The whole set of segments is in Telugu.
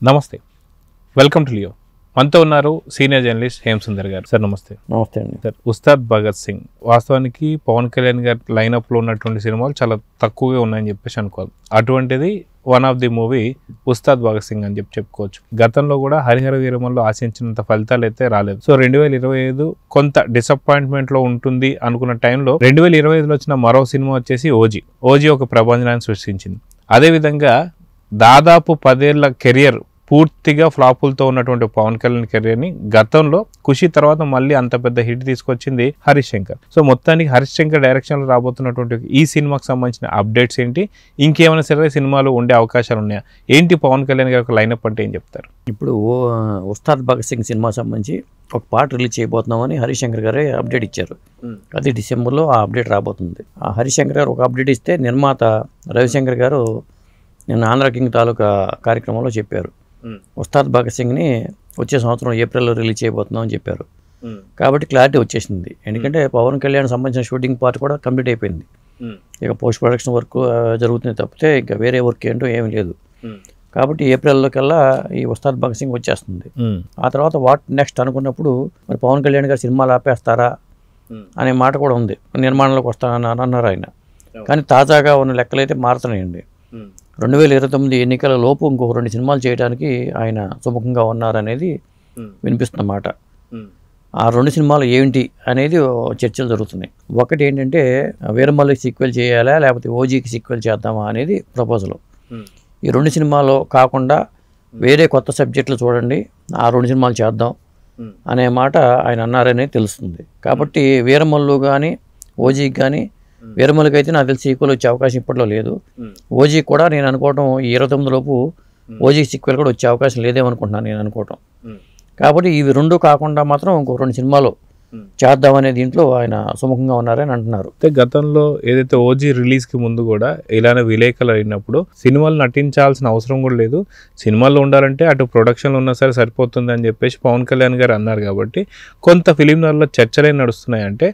నమస్తే, వెల్కమ్ టు లియో. మనతో ఉన్నారు సీనియర్ జర్నలిస్ట్ హేమ్ సుందర్ గారు. సార్ నమస్తే. నమస్తే అండి. సార్, ఉస్తాద్ భగత్ సింగ్ వాస్తవానికి పవన్ కళ్యాణ్ గారి లైనప్లో ఉన్నటువంటి సినిమాలు చాలా తక్కువగా ఉన్నాయని చెప్పేసి అనుకోవాలి. అటువంటిది one of the movie Ustaad Bhagat Singh అని చెప్పుకోవచ్చు. గతంలో కూడా హరిహర వీరమల్లో ఆశించినంత ఫలితాలు అయితే రాలేదు. సో 2025 కొంత డిసప్పాయింట్మెంట్లో ఉంటుంది అనుకున్న టైంలో 2025లో వచ్చిన మరో సినిమా వచ్చేసి ఓజీ ఒక ప్రభంజనాన్ని సృష్టించింది. అదేవిధంగా దాదాపు 10 ఏళ్ల కెరియర్ పూర్తిగా ఫ్లాపులతో ఉన్నటువంటి పవన్ కళ్యాణ్ కెరియర్ని గతంలో ఖుషి తర్వాత మళ్ళీ అంత పెద్ద హిట్ తీసుకొచ్చింది హరీష్ శంకర్. సో మొత్తానికి హరీష్ శంకర్ డైరెక్షన్లో రాబోతున్నటువంటి ఈ సినిమాకి సంబంధించిన అప్డేట్స్ ఏంటి, ఇంకేమైనా సరే సినిమాలు ఉండే అవకాశాలు ఉన్నాయా ఏంటి, పవన్ కళ్యాణ్ గారి లైనప్ అంటే ఏం చెప్తారు? ఇప్పుడు ఉస్తాద్ భగత్ సింగ్ సినిమా సంబంధించి ఒక పాట రిలీజ్ చేయబోతున్నామని హరీష్ శంకర్ గారే అప్డేట్ ఇచ్చారు. అది డిసెంబర్లో ఆ అప్డేట్ రాబోతుంది. ఆ హరీష్ శంకర్ గారు ఒక అప్డేట్ ఇస్తే నిర్మాత రవిశంకర్ గారు నిన్న ఆంధ్ర కింగ్ తాలూకా కార్యక్రమంలో చెప్పారు, ఉస్తాద్ భగత్ సింగ్ని వచ్చే సంవత్సరం ఏప్రిల్లో రిలీజ్ చేయబోతున్నాం అని చెప్పారు. కాబట్టి క్లారిటీ వచ్చేసింది. ఎందుకంటే పవన్ కళ్యాణ్ సంబంధించిన షూటింగ్ పార్ట్ కూడా కంప్లీట్ అయిపోయింది. ఇక పోస్ట్ ప్రొడక్షన్ వర్క్ జరుగుతుంది తప్పితే ఇంకా వేరే వర్క్ ఏంటో ఏమీ లేదు. కాబట్టి ఏప్రిల్లో కల్లా ఈ ఉస్తాద్ భగత్ సింగ్ వచ్చేస్తుంది. ఆ తర్వాత వాట్ నెక్స్ట్ అనుకున్నప్పుడు మరి పవన్ కళ్యాణ్ గారు సినిమాలు ఆపేస్తారా అనే మాట కూడా ఉంది. నిర్మాణంలోకి వస్తానని అన్నారు ఆయన. కానీ తాజాగా ఉన్న లెక్కలైతే మారుతున్నాయండి. 2029 ఎన్నికల లోపు ఇంకొక 2 సినిమాలు చేయడానికి ఆయన సుముఖంగా ఉన్నారనేది వినిపిస్తున్నమాట. ఆ 2 సినిమాలు ఏంటి అనేది చర్చలు జరుగుతున్నాయి. ఒకటి ఏంటంటే వీరమల్లికి సీక్వెల్ చేయాలా లేకపోతే ఓజీకి సీక్వెల్ చేద్దామా అనేది ప్రపోజల్. ఈ 2 సినిమాలు కాకుండా వేరే కొత్త సబ్జెక్టులు చూడండి, ఆ 2 సినిమాలు చేద్దాం అనే మాట ఆయన అన్నారనేది తెలుస్తుంది. కాబట్టి వీరమల్లు కానీ ఓజీకి కానీ, వీరమల్లికి అయితే నాకు తెలిసి సీక్వెల్ వచ్చే అవకాశం ఇప్పట్లో లేదు. ఓజీ కూడా నేను అనుకోవటం ఈ 29 లోపు ఓజీ సీక్వెల్ కూడా వచ్చే అవకాశం లేదేమనుకుంటున్నాను నేను అనుకోవటం. కాబట్టి ఇవి 2 కాకుండా మాత్రం ఇంకో 2 సినిమాలు చేద్దామనే దీంట్లో ఆయన సుముఖంగా ఉన్నారని అంటున్నారు. గతంలో ఏదైతే ఓజీ రిలీజ్కి ముందు కూడా ఇలానే విలేకరులు అయినప్పుడు సినిమాలు నటించాల్సిన అవసరం కూడా లేదు, సినిమాల్లో ఉండాలంటే అటు ప్రొడక్షన్లో ఉన్నా సరే సరిపోతుంది అని చెప్పేసి పవన్ కళ్యాణ్ గారు అన్నారు. కాబట్టి కొంత ఫిలింలలో చర్చలే నడుస్తున్నాయంటే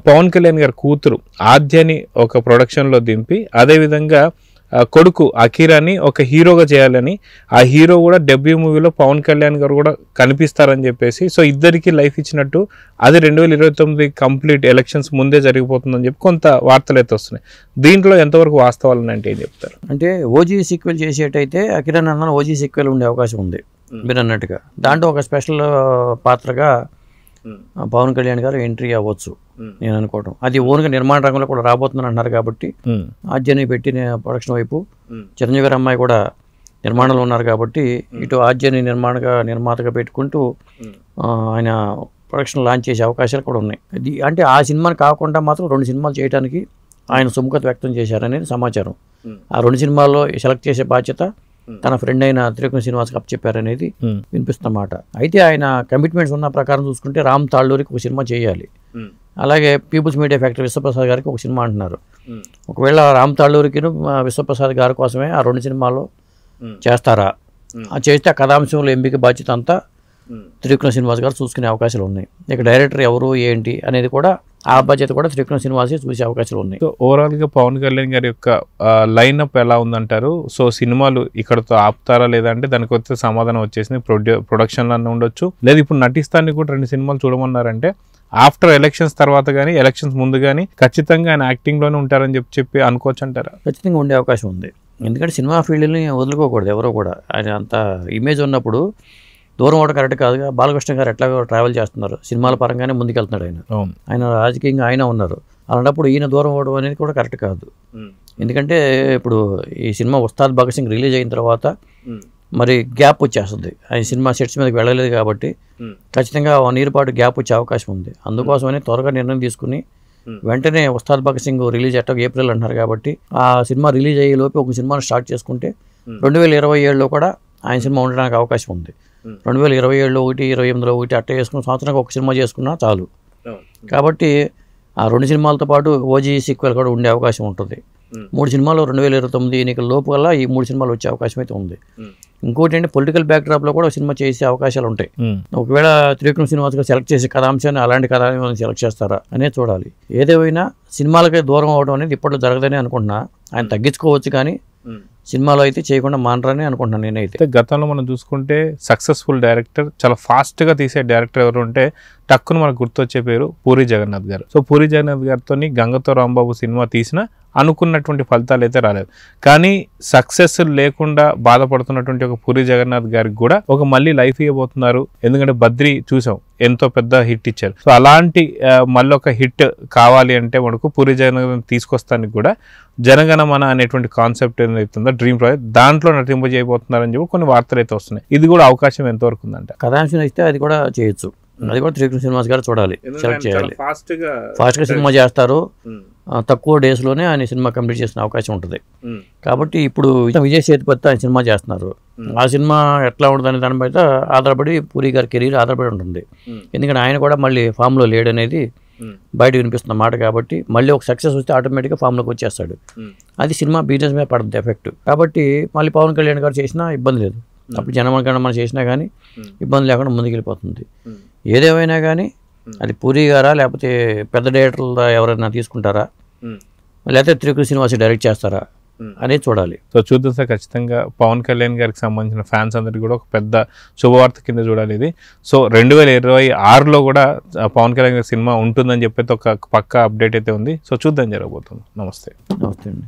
పవన్ కళ్యాణ్ గారి కూతురు ఆద్యని ఒక ప్రొడక్షన్లో దింపి అదేవిధంగా కొడుకు అఖీరాని ఒక హీరోగా చేయాలని, ఆ హీరో కూడా డెబ్యూ మూవీలో పవన్ కళ్యాణ్ గారు కూడా కనిపిస్తారని చెప్పేసి, సో ఇద్దరికి లైఫ్ ఇచ్చినట్టు అది 2029 కంప్లీట్ ఎలక్షన్స్ ముందే జరిగిపోతుందని చెప్పి కొంత వార్తలు అయితే వస్తున్నాయి. దీంట్లో ఎంతవరకు వాస్తవాలు అంటే ఏం చెప్తారు? అంటే ఓజీ సీక్వెల్ చేసేటైతే అఖిరాన్ అన్న ఓజీ సీక్వెల్ ఉండే అవకాశం ఉంది మీరు అన్నట్టుగా. దాంట్లో ఒక స్పెషల్ పాత్రగా పవన్ కళ్యాణ్ గారు ఎంట్రీ అవ్వచ్చు నేను అనుకోవటం. అది ఓన్గా నిర్మాణ రంగంలో కూడా రాబోతుందని అన్నారు. కాబట్టి ఆద్యని పెట్టిన ప్రొడక్షన్ వైపు చిరంజీవి గారి అమ్మాయి కూడా నిర్మాణంలో ఉన్నారు. కాబట్టి ఇటు ఆద్యని నిర్మాతగా పెట్టుకుంటూ ఆయన ప్రొడక్షన్ లాంచ్ చేసే అవకాశాలు కూడా ఉన్నాయి. అంటే ఆ సినిమాని కాకుండా మాత్రం 2 సినిమాలు చేయడానికి ఆయన సుముఖత వ్యక్తం చేశారనేది సమాచారం. ఆ 2 సినిమాల్లో సెలెక్ట్ చేసే బాధ్యత తన ఫ్రెండ్ అయిన త్రివిక్రమ్ శ్రీనివాస్కి అప్పచెప్పారనేది వినిపిస్తున్నమాట. అయితే ఆయన కమిట్మెంట్స్ ఉన్న ప్రకారం చూసుకుంటే రామ్ తాళ్ళూరికి ఒక సినిమా చేయాలి, అలాగే పీపుల్స్ మీడియా ఫ్యాక్టరీ విశ్వప్రసాద్ గారికి ఒక సినిమా అంటున్నారు. ఒకవేళ రామ్ తాళ్ళూరికి విశ్వప్రసాద్ గారి కోసమే ఆ 2 సినిమాలు చేస్తారా, చేస్తే ఆ కథాంశంలో ఎంపిక బాధ్యత అంతా త్రివిక్రమ్ శ్రీనివాస్ గారు చూసుకునే అవకాశాలు ఉన్నాయి. ఇక డైరెక్టర్ ఎవరు ఏంటి అనేది కూడా ఆ బాధ్యత కూడా త్రివిక్రమ్ శ్రీనివాస్ చూసే అవకాశాలు ఉన్నాయి. సో ఓవరాల్గా పవన్ కళ్యాణ్ గారి యొక్క లైనప్ ఎలా ఉందంటారు? సో సినిమాలు ఇక్కడతో ఆపుతారా లేదా అంటే దానికి వచ్చే సమాధానం వచ్చేసింది, ప్రొడక్షన్లో ఉండొచ్చు, లేదు ఇప్పుడు నటిస్తానికి కూడా 2 సినిమాలు చూడమన్నారంటే ఆఫ్టర్ ఎలక్షన్స్ తర్వాత కానీ ఎలక్షన్స్ ముందు కానీ ఖచ్చితంగా ఆయన యాక్టింగ్లోనే ఉంటారని చెప్పి అనుకోవచ్చు అంటారా? ఖచ్చితంగా ఉండే అవకాశం ఉంది. ఎందుకంటే సినిమా ఫీల్డ్ని వదులుకోకూడదు ఎవరో కూడా. ఆయన అంత ఇమేజ్ ఉన్నప్పుడు దూరం అవడం కరెక్ట్ కాదుగా. బాలకృష్ణ గారు ఎట్లాగో ట్రావెల్ చేస్తున్నారు, సినిమాల పరంగానే ముందుకెళ్తున్నాడు ఆయన రాజకీయంగా ఆయన ఉన్నారు. అలాంటప్పుడు ఈయన దూరం అవడం అనేది కూడా కరెక్ట్ కాదు. ఎందుకంటే ఇప్పుడు ఈ సినిమా ఉస్తాద్ భగత్ సింగ్ రిలీజ్ అయిన తర్వాత మరి గ్యాప్ వచ్చేస్తుంది. ఆయన సినిమా సెట్స్ మీదకి వెళ్ళలేదు కాబట్టి ఖచ్చితంగా 1 year పాటు గ్యాప్ వచ్చే అవకాశం ఉంది. అందుకోసమని త్వరగా నిర్ణయం తీసుకుని వెంటనే ఉస్తాద్ భగత్ సింగ్ రిలీజ్ ఎట్టో ఏప్రిల్ అంటున్నారు. కాబట్టి ఆ సినిమా రిలీజ్ అయ్యే లోపు ఒక సినిమాను స్టార్ట్ చేసుకుంటే 2027లో కూడా ఆయన సినిమా ఉండడానికి అవకాశం ఉంది. 2027లో 1, 28లో 1 అట్ట చేసుకుని సంవత్సరానికి ఒక సినిమా చేసుకున్నా చాలు. కాబట్టి ఆ 2 సినిమాలతో పాటు ఓజీ సీక్వెల్ కూడా ఉండే అవకాశం ఉంటుంది. 3 సినిమాలు 2029 ఎన్నికల లోపు వల్ల ఈ 3 సినిమాలు వచ్చే అవకాశం అయితే ఉంది. ఇంకోటి ఏంటి, పొలిటికల్ బ్యాక్డ్రాప్లో కూడా సినిమా చేసే అవకాశాలు ఉంటాయి. ఒకవేళ త్రివిక్రమ్ శ్రీనివాస్ గారు సెలెక్ట్ చేసే కథాంశాన్ని అలాంటి కథాంశాన్ని సెలెక్ట్ చేస్తారా అనేది చూడాలి. ఏదేమైనా సినిమాలకే దూరం అవడం అనేది ఇప్పట్లో జరగదని అనుకుంటున్నా. ఆయన తగ్గించుకోవచ్చు కానీ సినిమాలో అయితే చేయకుండా మానరని అనుకుంటున్నాను నేనైతే. అయితే గతంలో మనం చూసుకుంటే సక్సెస్ఫుల్ డైరెక్టర్, చాలా ఫాస్ట్గా తీసే డైరెక్టర్ ఎవరు ఉంటే టక్కును మనకు గుర్తొచ్చే పేరు పూరి జగన్నాథ్ గారు. సో పూరి జగన్నాథ్ గారితో గంగతో రాంబాబు సినిమా తీసిన అనుకున్నటువంటి ఫలితాలు అయితే రాలేదు. కానీ సక్సెస్ లేకుండా బాధపడుతున్నటువంటి ఒక పూరి జగన్నాథ్ గారికి కూడా ఒక మళ్ళీ లైఫ్ ఇవ్వబోతున్నారు. ఎందుకంటే బద్రి చూసాం, ఎంతో పెద్ద హిట్ ఇచ్చారు. సో అలాంటి మళ్ళీ ఒక హిట్ కావాలి అంటే మనకు పూరి జగన్నాథ్ తీసుకొస్తానికి కూడా జనగణమన అనేటువంటి కాన్సెప్ట్ ఏదైతుందో డ్రీమ్ ప్రాజెక్ట్ దాంట్లో నటింపజేయబోతున్నారని చెప్పి కొన్ని వార్తలు అయితే వస్తున్నాయి. ఇది కూడా అవకాశం ఎంతవరకు ఉందంటే కథాంశం ఇస్తే అది కూడా చేయొచ్చు. అది కూడా త్రివిక్రమ్ శ్రీనివాస్ గారు చూడాలి, సెలెక్ట్ చేయాలి. ఫాస్ట్గా సినిమా చేస్తారు, తక్కువ డేస్లోనే ఆయన సినిమా కంప్లీట్ చేసిన అవకాశం ఉంటుంది. కాబట్టి ఇప్పుడు విజయ్ సేతుపతి ఆయన సినిమా చేస్తున్నారు. ఆ సినిమా ఎట్లా ఉంటుంది దాని బయట ఆధారపడి పూరి గారి కెరీర్ ఆధారపడి ఉంటుంది. ఎందుకంటే ఆయన కూడా మళ్ళీ ఫామ్లో లేడనేది బయట వినిపిస్తున్న మాట. కాబట్టి మళ్ళీ ఒక సక్సెస్ వస్తే ఆటోమేటిక్గా ఫామ్లోకి వచ్చేస్తాడు. అది సినిమా బిజినెస్ మీద పడుతుంది ఎఫెక్ట్. కాబట్టి మళ్ళీ పవన్ కళ్యాణ్ గారు చేసినా ఇబ్బంది లేదు. అప్పుడు జనమన మనం చేసినా కానీ ఇబ్బంది లేకుండా ముందుకెళ్ళిపోతుంది. ఏదేమైనా కానీ అది పూరి గారా లేకపోతే పెద్ద డైరెక్టర్లు ఎవరైనా తీసుకుంటారా లేకపోతే త్రివిక్రమ్ శ్రీనివాస్ డైరెక్ట్ చేస్తారా అనేది చూడాలి. సో చూద్దాం సార్. ఖచ్చితంగా పవన్ కళ్యాణ్ గారికి సంబంధించిన ఫ్యాన్స్ అందరికీ కూడా ఒక పెద్ద శుభవార్త కింద చూడాలి ఇది. సో 2026లో కూడా పవన్ కళ్యాణ్ గారి సినిమా ఉంటుందని చెప్పేసి ఒక పక్కా అప్డేట్ అయితే ఉంది. సో చూద్దాం, జరగబోతుంది. నమస్తే. నమస్తే అండి.